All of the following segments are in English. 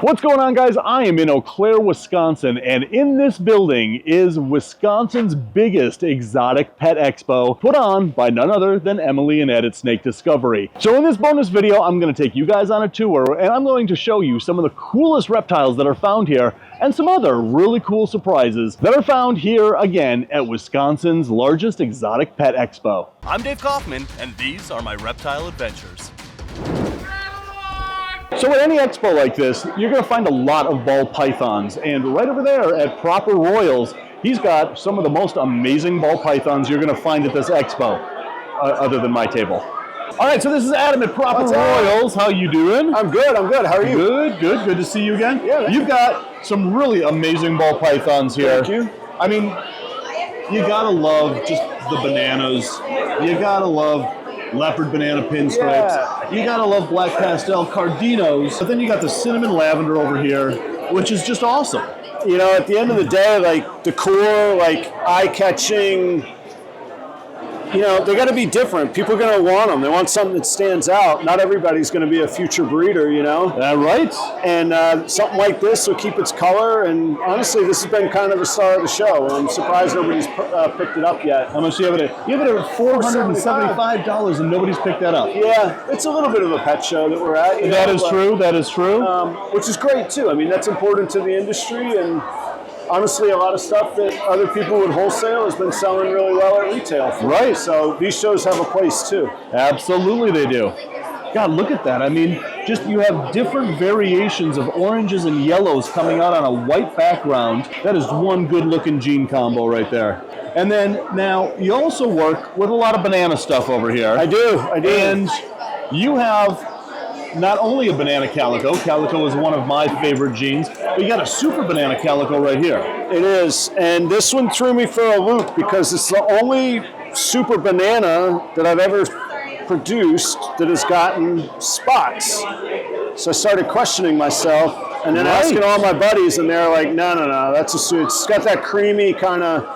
What's going on, guys? I am in Eau Claire, Wisconsin, and in this building is Wisconsin's biggest exotic pet expo, put on by none other than Emily and Ed at Snake Discovery. So in this bonus video, I'm going to take you guys on a tour, and I'm going to show you some of the coolest reptiles that are found here, and some other really cool surprises that are found here again at Wisconsin's largest exotic pet expo. I'm Dave Kaufman, and these are my Reptile Adventures. So at any expo like this, you're going to find a lot of ball pythons, and right over there at Proper Royals, he's got some of the most amazing ball pythons you're going to find at this expo, other than my table. All right, so this is Adam at Proper Royals. How you doing? I'm good. How are you? Good to see you again. Yeah. You've got some really amazing ball pythons here. Thank you. I mean, you gotta love just the bananas. You gotta love leopard banana pinstripes. Yeah. You gotta love black pastel cardinos. But then you got the cinnamon lavender over here, which is just awesome. You know, at the end of the day, like decor, like eye-catching, you know, they got to be different. People are going to want them. They want something that stands out. Not everybody's going to be a future breeder, you know? Right. And something like this will keep its color. And honestly, this has been kind of the star of the show. I'm surprised nobody's picked it up yet. How much do you have it at? You have it at $475 and nobody's picked that up. Yeah, it's a little bit of a pet show that we're at. That is true. Which is great, too. I mean, that's important to the industry. And honestly, a lot of stuff that other people would wholesale has been selling really well at retail. Right. So these shows have a place too. Absolutely they do. God, look at that. I mean, just you have different variations of oranges and yellows coming out on a white background. That is one good looking gene combo right there. And then now you also work with a lot of banana stuff over here. I do. And you have not only a banana calico. Calico is one of my favorite genes, but you got a super banana calico right here. It is, and this one threw me for a loop because it's the only super banana that I've ever produced that has gotten spots. So I started questioning myself, and then asking all my buddies, and they're like, no, it's got that creamy kind of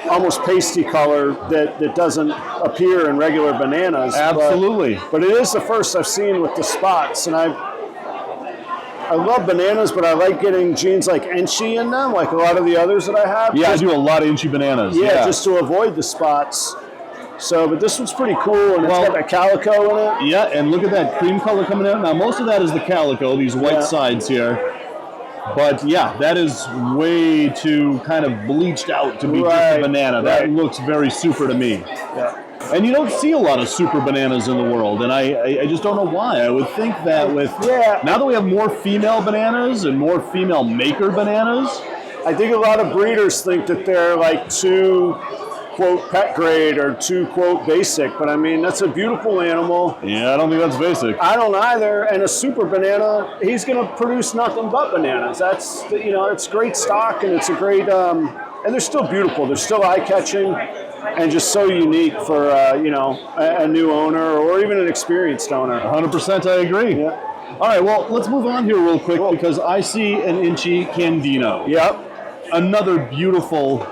almost pasty color that doesn't appear in regular bananas. Absolutely. But it is the first I've seen with the spots, and I love bananas, but I like getting genes like Enchi in them, like a lot of the others that I have. Yeah, I do a lot of Enchi bananas. Yeah, just to avoid the spots. So, but this one's pretty cool, and it's got that calico in it. Yeah, and look at that cream color coming out. Now, most of that is the calico, these white sides here. But yeah, that is way too kind of bleached out to be just a banana. That looks very super to me. Yeah. And you don't see a lot of super bananas in the world, and I just don't know why. I would think that with now that we have more female bananas and more female maker bananas, I think a lot of breeders think that they're like too quote pet grade or too quote basic, but I mean that's a beautiful animal. Yeah, I don't think that's basic. I don't either. And a super banana, he's going to produce nothing but bananas. That's, you know, it's great stock, and it's a great and they're still beautiful. They're still eye-catching and just so unique for you know, a new owner or even an experienced owner. 100%, I agree. Yeah. All right, well, let's move on here real quick because I see an Enchi Candino. Yep. Another beautiful,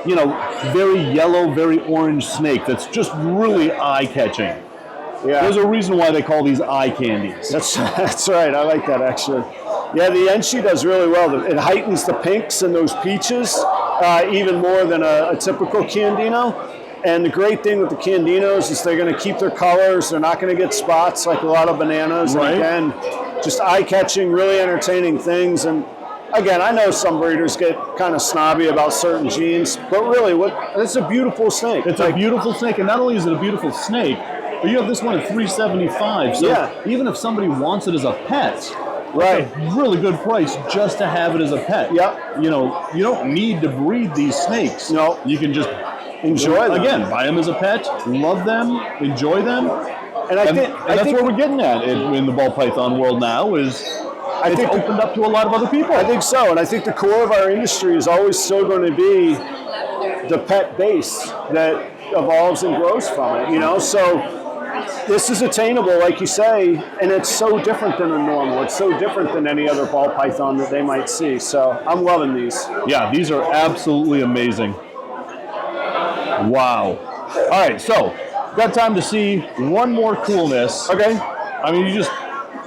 you know, very yellow, very orange snake that's just really eye-catching. Yeah. There's a reason why they call these eye candies. That's right. I like that, actually. Yeah, the Enchi does really well. It heightens the pinks and those peaches even more than a typical Candino. And the great thing with the Candinos is they're going to keep their colors. They're not going to get spots like a lot of bananas. Right. And again, just eye-catching, really entertaining things. And again, I know some breeders get kind of snobby about certain genes, but really, it's a beautiful snake. It's a beautiful snake, and not only is it a beautiful snake, but you have this one at $375. So even if somebody wants it as a pet, it's a really good price just to have it as a pet. Yep. You know, you don't need to breed these snakes. No. You can just enjoy them. Again, buy them as a pet, love them, enjoy them. And I think that's where we're getting at in the ball python world now is I think opened up to a lot of other people. I think so, and I think the core of our industry is always still going to be the pet base that evolves and grows from it, you know? So this is attainable, like you say, and it's so different than a normal. It's so different than any other ball python that they might see. So I'm loving these. Yeah, these are absolutely amazing. Wow. All right, so got time to see one more coolness. Okay. I mean,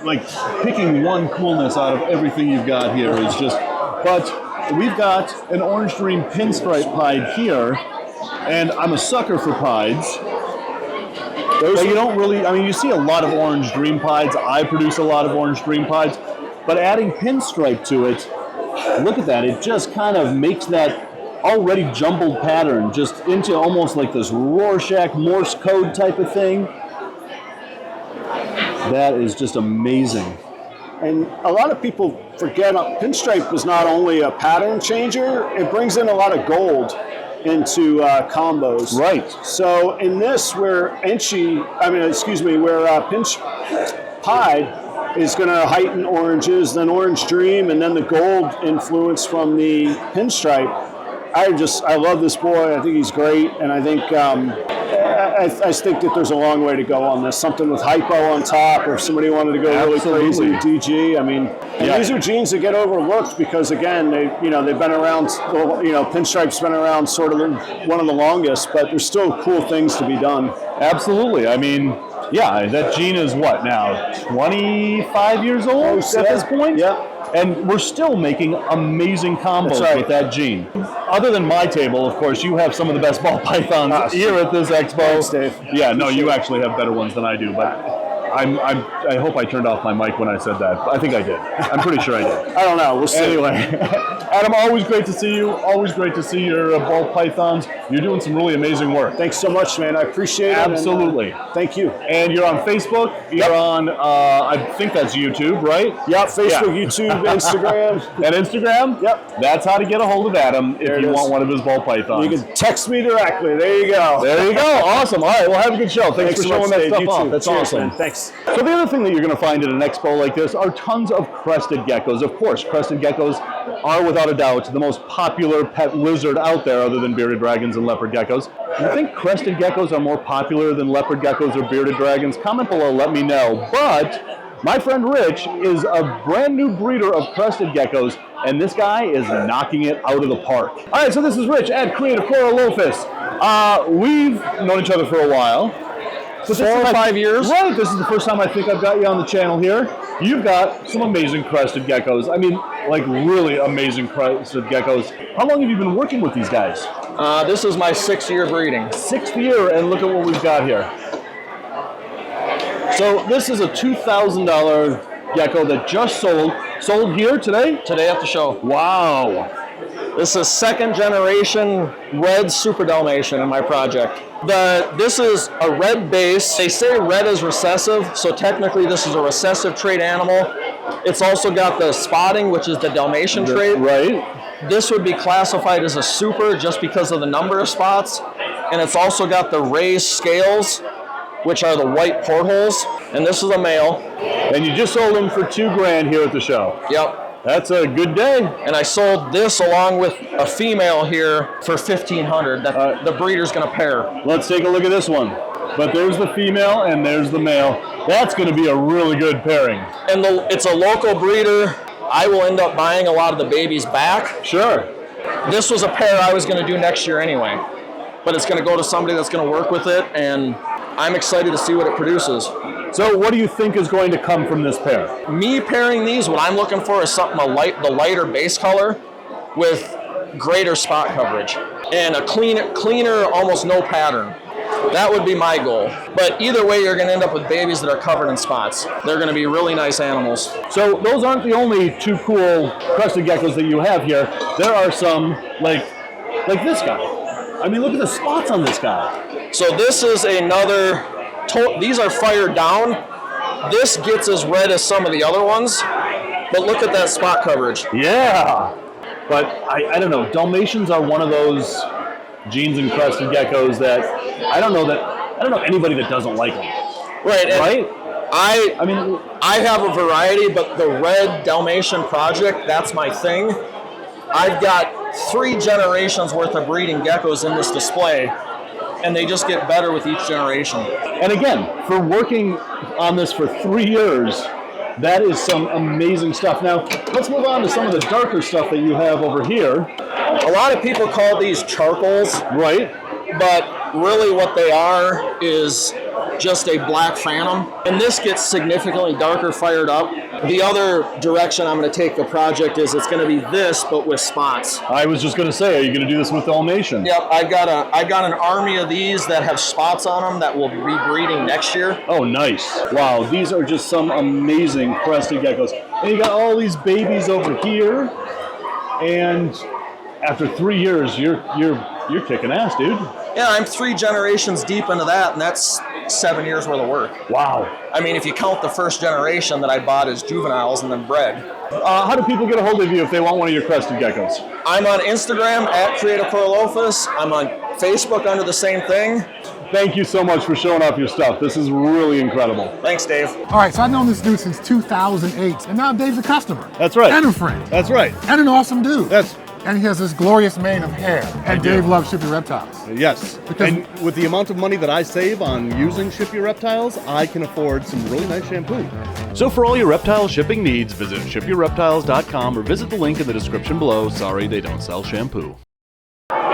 like picking one coolness out of everything you've got here is just, but we've got an Orange Dream pinstripe pied here, and I'm a sucker for pieds. But you don't really, I mean, you see a lot of Orange Dream pieds. I produce a lot of Orange Dream pieds, but adding pinstripe to it, look at that. It just kind of makes that already jumbled pattern just into almost like this Rorschach Morse code type of thing. That is just amazing. And a lot of people forget pinstripe is not only a pattern changer, it brings in a lot of gold into combos. Right. So in this, where pinch pied is going to heighten oranges, then Orange Dream, and then the gold influence from the pinstripe. I love this boy. I think he's great, and I think I think that there's a long way to go on this. Something with hypo on top, or if somebody wanted to go really crazy with DG. I mean, these are genes that get overlooked because again, they've been around. Pinstripe's been around sort of one of the longest, but there's still cool things to be done. Absolutely. I mean, yeah, that gene is what now? 25 years old at this point. Yeah. And we're still making amazing combos with that gene. Other than my table, of course, you have some of the best ball pythons here at this expo. Thanks, Dave. Yeah, no, you actually have better ones than I do, but I hope I turned off my mic when I said that. I think I did. I'm pretty sure I did. I don't know. We'll see. Anyway, Adam, always great to see you. Always great to see your ball pythons. You're doing some really amazing work. Thanks so much, man. I appreciate it. Absolutely. And, thank you. And you're on Facebook. You're on, I think that's YouTube, right? Yep, Facebook, YouTube, Instagram. And Instagram? Yep. That's how to get a hold of Adam if you want one of his ball pythons. You can text me directly. There you go. There you go. Awesome. All right. Well, have a good show. Thanks for showing that stuff off. That's awesome. Man. Thanks. So the other thing that you're going to find at an expo like this are tons of crested geckos. Of course, crested geckos are without a doubt the most popular pet lizard out there other than bearded dragons and leopard geckos. Do you think crested geckos are more popular than leopard geckos or bearded dragons? Comment below, let me know. But my friend Rich is a brand new breeder of crested geckos, and this guy is knocking it out of the park. All right, so this is Rich at Creative Coral Lofus. We've known each other for a while. 4 or 5 years. Right, this is the first time I think I've got you on the channel here. You've got some amazing crested geckos. I mean, like really amazing crested geckos. How long have you been working with these guys? This is my 6th year breeding. 6th year, and look at what we've got here. So this is a $2,000 gecko that just sold here today? Today at the show. Wow. This is 2nd generation red super Dalmatian in my project. This is a red base. They say red is recessive, so technically this is a recessive trait animal. It's also got the spotting, which is the Dalmatian trait. Right. This would be classified as a super just because of the number of spots. And it's also got the raised scales, which are the white portholes. And this is a male. And you just sold them for $2,000 here at the show. Yep. That's a good day. And I sold this along with a female here for $1,500 that the breeder's gonna pair. Let's take a look at this one. But there's the female and there's the male. That's gonna be a really good pairing. And it's a local breeder. I will end up buying a lot of the babies back. Sure. This was a pair I was gonna do next year anyway. But it's gonna go to somebody that's gonna work with it, and I'm excited to see what it produces. So what do you think is going to come from this pair? Me pairing these, what I'm looking for is something the lighter base color with greater spot coverage and a cleaner, almost no pattern. That would be my goal. But either way, you're going to end up with babies that are covered in spots. They're going to be really nice animals. So those aren't the only 2 cool crested geckos that you have here. There are some like this guy. I mean, look at the spots on this guy. So this is another. These are fired down. This gets as red as some of the other ones, but look at that spot coverage. Yeah, but I don't know. Dalmatians are one of those genes and crested geckos that I don't know anybody that doesn't like them. Right. Right. I mean, I have a variety, but the red Dalmatian project, that's my thing. I've got 3 generations worth of breeding geckos in this display. And they just get better with each generation. And again, for working on this for 3 years, that is some amazing stuff. Now, let's move on to some of the darker stuff that you have over here. A lot of people call these charcoals. Right. But really what they are is just a black phantom. And this gets significantly darker fired up. The other direction I'm going to take the project is it's going to be this, but with spots. I was just going to say, are you going to do this with Dalmatian? Yep, I got an army of these that have spots on them that will be breeding next year. Oh, nice. Wow, these are just some amazing crested geckos. And you got all these babies over here. And after 3 years, you're kicking ass, dude. Yeah, I'm 3 generations deep into that, and that's 7 years worth of work. Wow. I mean, if you count the first generation that I bought as juveniles and then bred. How do people get a hold of you if they want one of your crested geckos? I'm on Instagram at Creative Corolofus. I'm on Facebook under the same thing. Thank you so much for showing off your stuff. This is really incredible. Thanks, Dave. All right, so I've known this dude since 2008, and now Dave's a customer. That's right. And a friend. That's right. And an awesome dude. That's And he has this glorious mane of hair. And Dave loves Ship Your Reptiles. Yes, Because- and with the amount of money that I save on using Ship Your Reptiles, I can afford some really nice shampoo. So for all your reptile shipping needs, visit shipyourreptiles.com or visit the link in the description below. Sorry, they don't sell shampoo.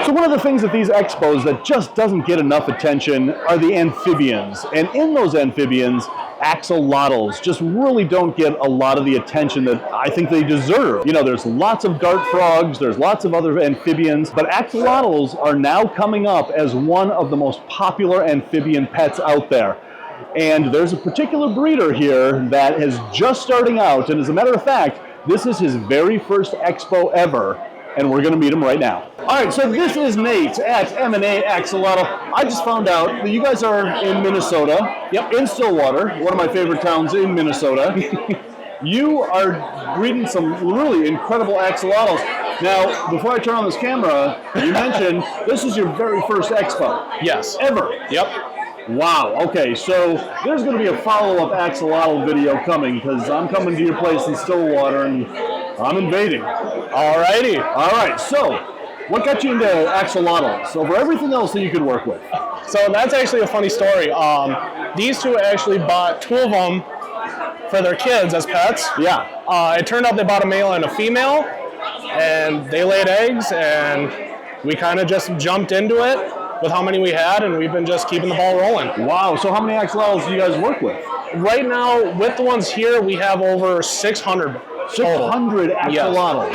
So one of the things at these expos that just doesn't get enough attention are the amphibians. And in those amphibians, axolotls just really don't get a lot of the attention that I think they deserve. You know, there's lots of dart frogs, there's lots of other amphibians, but axolotls are now coming up as one of the most popular amphibian pets out there. And there's a particular breeder here that is just starting out, and as a matter of fact, this is his very first expo ever, and we're going to meet him right now. All right, so this is Nate at M&A Axolotl. I just found out that you guys are in Minnesota. Yep. In Stillwater, one of my favorite towns in Minnesota. You are breeding some really incredible axolotls. Now, before I turn on this camera, you mentioned this is your very first expo. Yes. Ever. Yep. Wow, okay, so there's going to be a follow-up axolotl video coming because I'm coming to your place in Stillwater and I'm invading. Alrighty. All right, so what got you into axolotls over everything else that you could work with? So that's actually a funny story. These two actually bought 2 of them for their kids as pets. Yeah. It turned out they bought a male and a female, and they laid eggs, and we kind of just jumped into it with how many we had, and we've been just keeping the ball rolling. Wow, so how many axolotls do you guys work with? Right now, with the ones here, we have over 600 total. 600 axolotls.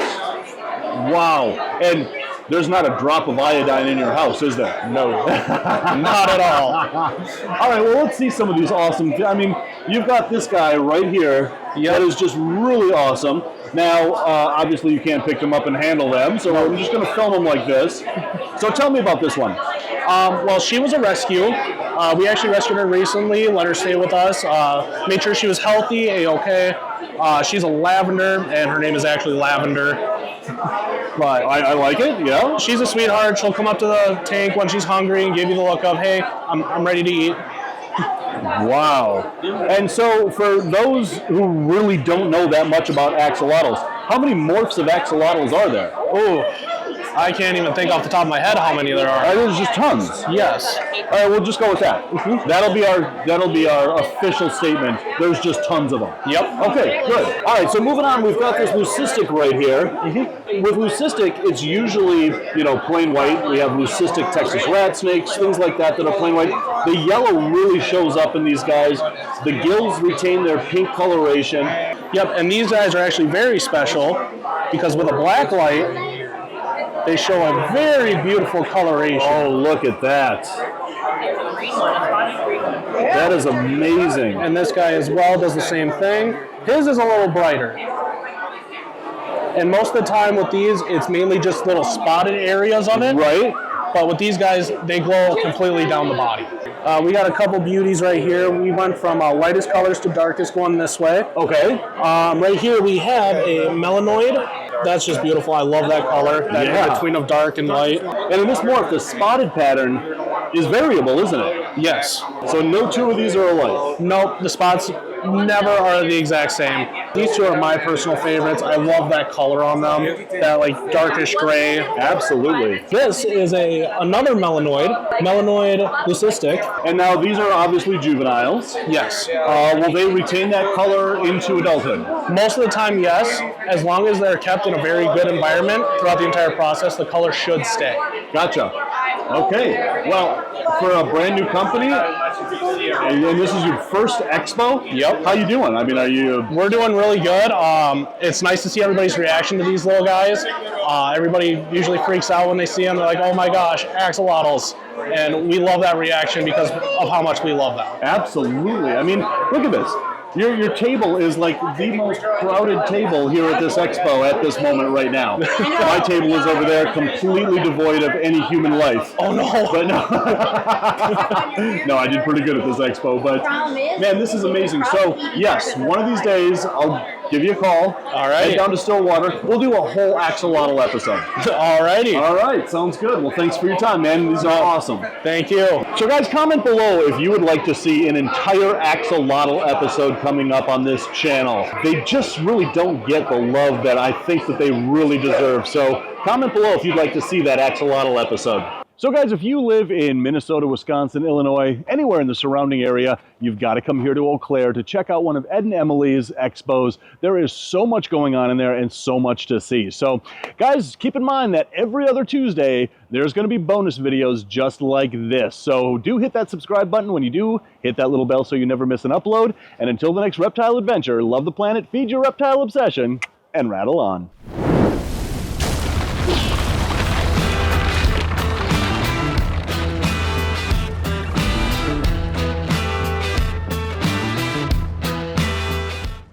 Wow, and there's not a drop of iodine in your house, is there? No, not at all. All right, well, let's see some of these awesome. I mean, you've got this guy right here that is just really awesome. Now, obviously, you can't pick them up and handle them, so I'm just going to film them like this. So tell me about this one. Well, she was a rescue. We actually rescued her recently, let her stay with us, made sure she was healthy, A-okay. She's a lavender, and her name is actually Lavender. But I like it, yeah. She's a sweetheart. She'll come up to the tank when she's hungry and give you the look of, hey, I'm ready to eat. Wow. And so for those who really don't know that much about axolotls, how many morphs of axolotls are there? Oh, I can't even think off the top of my head how many there are. There's just tons. Yes. All right, we'll just go with that. That'll be our official statement. There's just tons of them. Yep. Okay, good. All right, so moving on, we've got this leucistic right here. With leucistic, it's usually, plain white. We have leucistic Texas rat snakes, things like that are plain white. The yellow really shows up in these guys. The gills retain their pink coloration. Yep, and these guys are actually very special because with a black light, they show a very beautiful coloration. Oh, look at that. That is amazing. And this guy as well does the same thing. His is a little brighter. And most of the time with these, it's mainly just little spotted areas of it. Right. But with these guys, they glow completely down the body. We got a couple beauties right here. We went from lightest colors to darkest going this way. Okay. Right here we have a melanoid. That's just beautiful. I love that color. That in between of dark and light. And in this morph, the spotted pattern is variable, isn't it? Yes. So no 2 of these are alike. Nope, the spots never are the exact same. These 2 are my personal favorites. I love that color on them, that darkish gray. Absolutely. This is another melanoid leucistic. And now these are obviously juveniles. Yes. Will they retain that color into adulthood? Most of the time, yes. As long as they're kept in a very good environment throughout the entire process, the color should stay. Gotcha. Okay. Well, for a brand new company, And this is your first expo? Yep. How you doing? I mean, are you... We're doing really good. It's nice to see everybody's reaction to these little guys. Everybody usually freaks out when they see them. They're like, oh my gosh, axolotls. And we love that reaction because of how much we love them. Absolutely. I mean, look at this. Your table is like the most crowded table here at this expo at this moment right now. My table is over there, completely devoid of any human life. Oh no! But no, no, I did pretty good at this expo. But man, this is amazing. So yes, one of these days I'll give you a call. All right. Head down to Stillwater. We'll do a whole axolotl episode. All righty. All right, sounds good. Well, thanks for your time, man. These are awesome. Thank you. So guys, comment below if you would like to see an entire axolotl episode coming up on this channel. They just really don't get the love that I think that they really deserve. So comment below if you'd like to see that axolotl episode. So guys, if you live in Minnesota, Wisconsin, Illinois, anywhere in the surrounding area, you've got to come here to Eau Claire to check out one of Ed and Emily's expos. There is so much going on in there and so much to see. So guys, keep in mind that every other Tuesday, there's going to be bonus videos just like this. So do hit that subscribe button. When you do, hit that little bell so you never miss an upload. And until the next reptile adventure, love the planet, feed your reptile obsession, and rattle on.